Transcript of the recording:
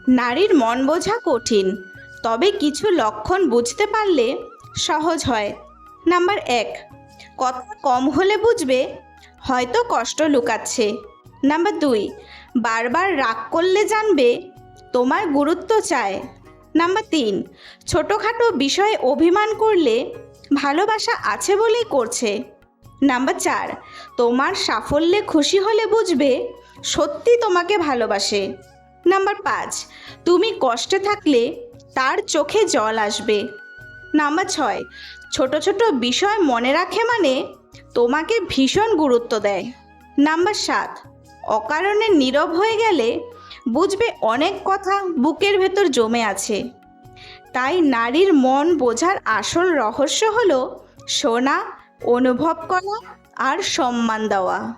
নারীর মন বোঝা কঠিন, তবে কিছু লক্ষণ বুঝতে পারলে সহজ হয়। নাম্বার 1, কথা কম হলে বুঝবে হয়তো কষ্ট লুকাচ্ছে। নাম্বার 2, বারবার রাগ করলে জানবে তোমার গুরুত্ব চায়। নাম্বার 3, ছোটোখাটো বিষয়ে অভিমান করলে ভালোবাসা আছে বলেই করছে। নাম্বার 4, তোমার সাফল্যে খুশি হলে বুঝবে সত্যি তোমাকে ভালোবাসে। নাম্বার 5, তুমি কষ্টে থাকলে তার চোখে জল আসবে। নাম্বার 6, ছোট ছোট বিষয় মনে রাখে মানে তোমাকে ভীষণ গুরুত্ব দেয়। নাম্বার 7, অকারণে নীরব হয়ে গেলে বুঝবে অনেক কথা বুকের ভেতর জমে আছে। তাই নারীর মন বোঝার আসল রহস্য হলো শোনা, অনুভব করা আর সম্মান দেওয়া।